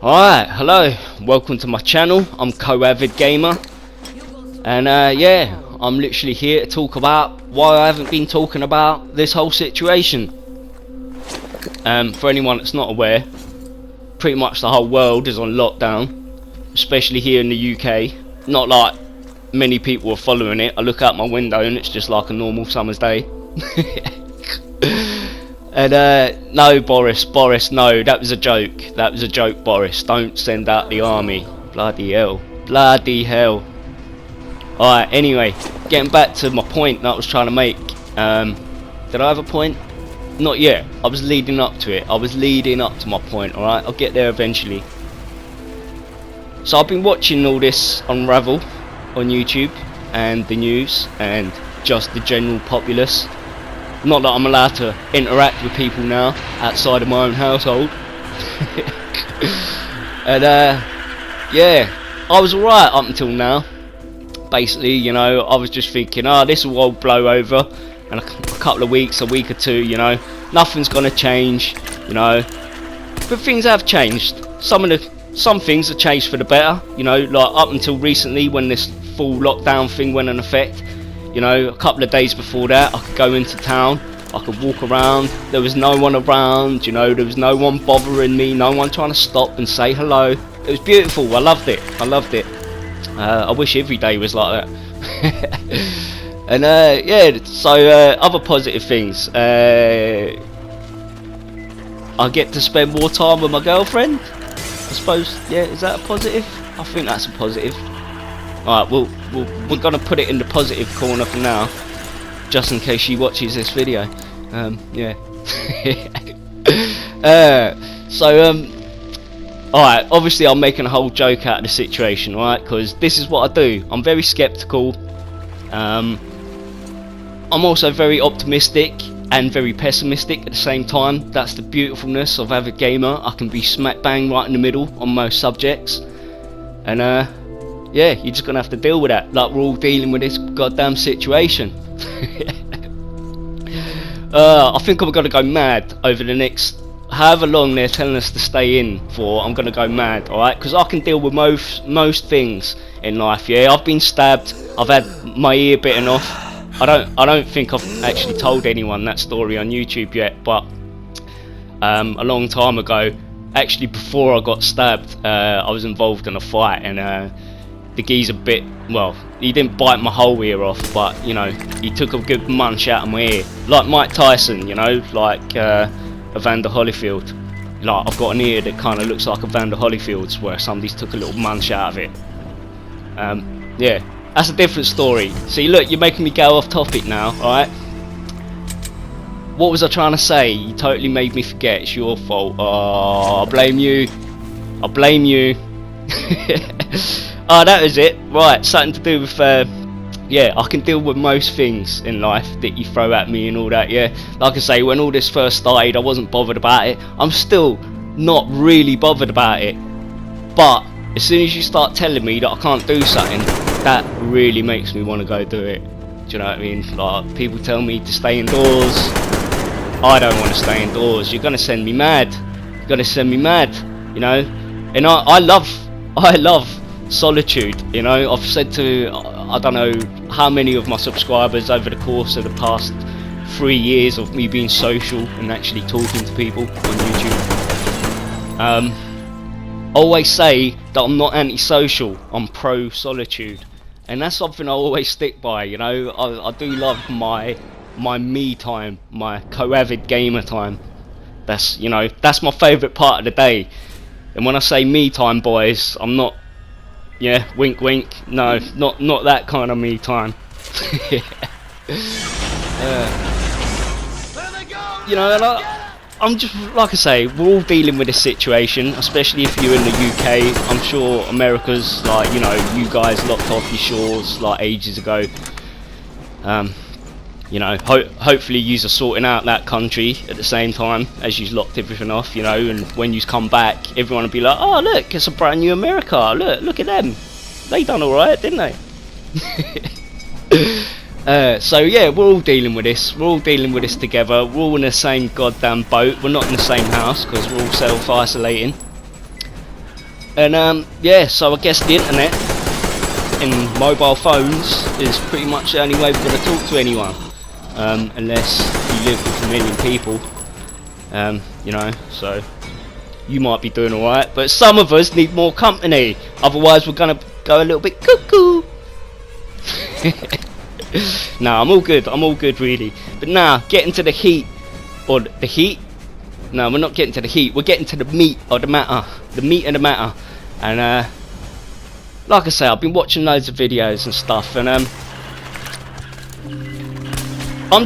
Alright, hello, welcome to my channel. I'm Co-AvidGamer, and yeah, I'm literally here to talk about why I haven't been talking about this whole situation. For anyone that's not aware, pretty much the whole world is on lockdown, especially here in the UK. Not like many people are following it. I look out my window and it's just like a normal summer's day. And no, Boris, no, that was a joke, Boris. Don't send out the army. Bloody hell. Alright, anyway, getting back to my point that I was trying to make. Did I have a point? Not yet. I was leading up to it. I was leading up to my point, alright? I'll get there eventually. So I've been watching all this unravel on YouTube and the news and just the general populace. Not that I'm allowed to interact with people now outside of my own household. And yeah, I was alright up until now. Basically, you know, I was just thinking, this will all blow over in a couple of weeks, a week or two, you know, nothing's gonna change, you know. But things have changed. Some things have changed for the better, you know, like up until recently when this full lockdown thing went in effect. You know, a couple of days before that, I could go into town, I could walk around, there was no one around, you know, there was no one bothering me, no one trying to stop and say hello. It was beautiful, I loved it. I wish every day was like that. And yeah, so other positive things. I get to spend more time with my girlfriend, I suppose. Yeah, is that a positive? I think that's a positive. Alright, we're gonna put it in the positive corner for now, just in case she watches this video. Yeah. Alright, obviously I'm making a whole joke out of the situation, alright, because this is what I do. I'm very skeptical. I'm also very optimistic and very pessimistic at the same time. That's the beautifulness of AvidGamer. I can be smack bang right in the middle on most subjects. And yeah, you're just gonna have to deal with that, like we're all dealing with this goddamn situation. I think I'm gonna go mad over the next however long they're telling us to stay in for. I'm gonna go mad, alright, because I can deal with most things in life. Yeah, I've been stabbed, I've had my ear bitten off. I don't think I've actually told anyone that story on YouTube yet, but a long time ago, actually before I got stabbed, I was involved in a fight, and the geezer bit, well, he didn't bite my whole ear off, but you know, he took a good munch out of my ear, like Mike Tyson, you know, like Evander Holyfield. Like, I've got an ear that kind of looks like Evander Holyfield's, where somebody's took a little munch out of it. Yeah, that's a different story. See, look, you're making me go off topic now, alright? What was I trying to say? You totally made me forget. It's your fault. Oh, I blame you. Oh, that was it. Right, something to do with yeah, I can deal with most things in life that you throw at me and all that. Yeah, like I say, when all this first started, I wasn't bothered about it. I'm still not really bothered about it, but as soon as you start telling me that I can't do something, that really makes me want to go do it. Do you know what I mean? Like, people tell me to stay indoors, I don't want to stay indoors. You're gonna send me mad. You know. And I love solitude, you know. I've said to I don't know how many of my subscribers over the course of the past 3 years of me being social and actually talking to people on YouTube, I always say that I'm not antisocial, I'm pro solitude, and that's something I always stick by, you know. I do love my me time, my Co-AvidGamer time. That's, you know, that's my favourite part of the day. And when I say me time, boys, I'm not, yeah, wink wink, no, not that kind of me time. You know, and I'm just, like I say, we're all dealing with this situation, especially if you're in the UK. I'm sure America's, like, you know, you guys locked off your shores like ages ago. You know, hopefully yous are sorting out that country at the same time as you've locked everything off, you know, and when yous come back, everyone will be like, oh look, it's a brand new America, look at them, they done alright, didn't they? So yeah, we're all dealing with this together, we're all in the same goddamn boat, we're not in the same house because we're all self-isolating. And yeah, so I guess the internet and mobile phones is pretty much the only way we're going to talk to anyone, unless you live with a million people, you know, so you might be doing alright, but some of us need more company, otherwise we're going to go a little bit cuckoo. No, I'm all good really. But now, getting to the heat, or the heat? No, we're not getting to the heat, we're getting to the meat of the matter, the meat of the matter. And like I say, I've been watching loads of videos and stuff, and I'm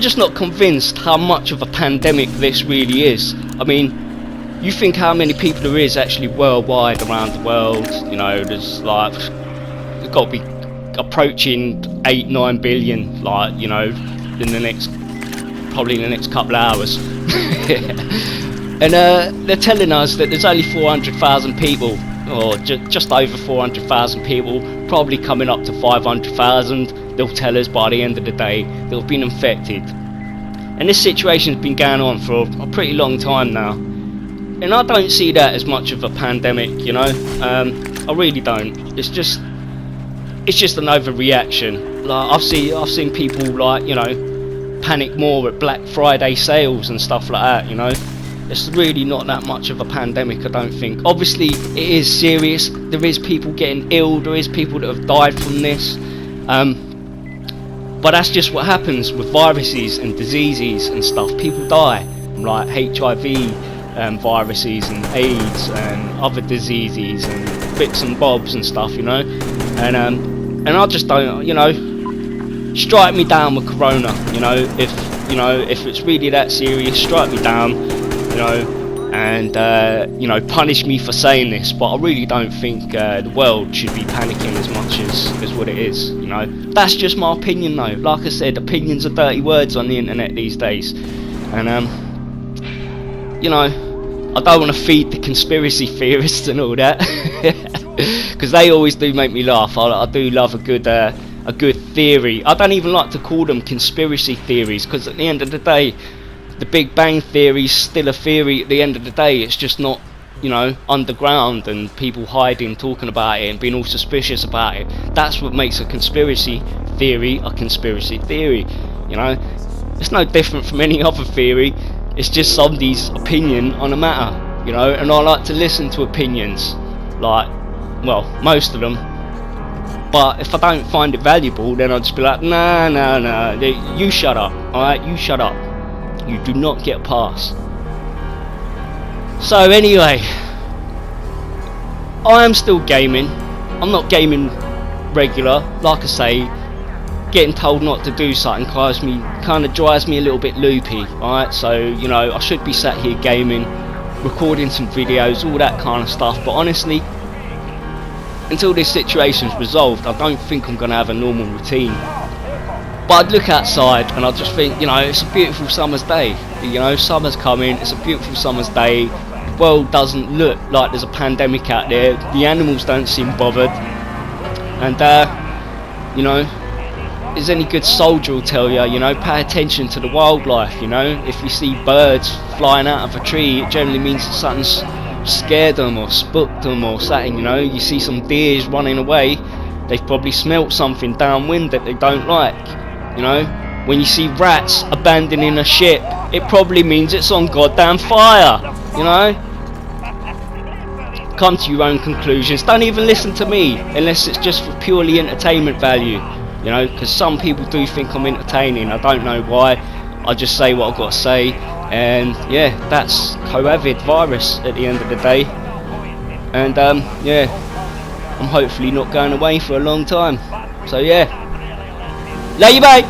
just not convinced how much of a pandemic this really is. I mean, you think how many people there is actually worldwide around the world, you know, there's like, there's got to be approaching 8-9 billion, like, you know, in the next, probably in the next couple of hours. And they're telling us that there's only 400,000 people, or just over 400,000 people, probably coming up to 500,000, they'll tell us by the end of the day, that have been infected. And this situation's been going on for a pretty long time now, and I don't see that as much of a pandemic, you know. I really don't. It's just an overreaction. Like, I've seen people, like, you know, panic more at Black Friday sales and stuff like that, you know. It's really not that much of a pandemic, I don't think. Obviously it is serious, there is people getting ill, there is people that have died from this, but that's just what happens with viruses and diseases and stuff. People die from like HIV viruses and AIDS and other diseases and bits and bobs and stuff, you know. And I just don't, you know, strike me down with corona, you know, if it's really that serious, strike me down, you know, and you know, punish me for saying this, but I really don't think the world should be panicking as much as what it is, you know. That's just my opinion though. Like I said, opinions are dirty words on the internet these days, and you know, I don't want to feed the conspiracy theorists and all that, because they always do make me laugh. I do love a good theory. I don't even like to call them conspiracy theories, because at the end of the day, the Big Bang Theory is still a theory at the end of the day. It's just not, you know, underground and people hiding, talking about it and being all suspicious about it. That's what makes a conspiracy theory, you know. It's no different from any other theory. It's just somebody's opinion on a matter, you know, and I like to listen to opinions, like, well, most of them. But if I don't find it valuable, then I'll just be like, nah, you shut up, alright, you shut up. You do not get a pass. So anyway, I am still gaming. I'm not gaming regular. Like I say, getting told not to do something kind of drives me a little bit loopy. Alright, so, you know, I should be sat here gaming, recording some videos, all that kind of stuff. But honestly, until this situation's resolved, I don't think I'm going to have a normal routine. But I'd look outside and I'd just think, you know, it's a beautiful summer's day. You know, summer's coming, it's a beautiful summer's day. The world doesn't look like there's a pandemic out there. The animals don't seem bothered. And, you know, as any good soldier will tell you, you know, pay attention to the wildlife, you know. If you see birds flying out of a tree, it generally means that something's scared them or spooked them or something, you know. You see some deers running away, they've probably smelt something downwind that they don't like. You know, when you see rats abandoning a ship, it probably means it's on goddamn fire, you know. Come to your own conclusions. Don't even listen to me unless it's just for purely entertainment value, you know, because some people do think I'm entertaining. I don't know why. I just say what I've got to say, and yeah, that's Co-AvidVirus at the end of the day. And yeah, I'm hopefully not going away for a long time. So yeah. Love you, bye.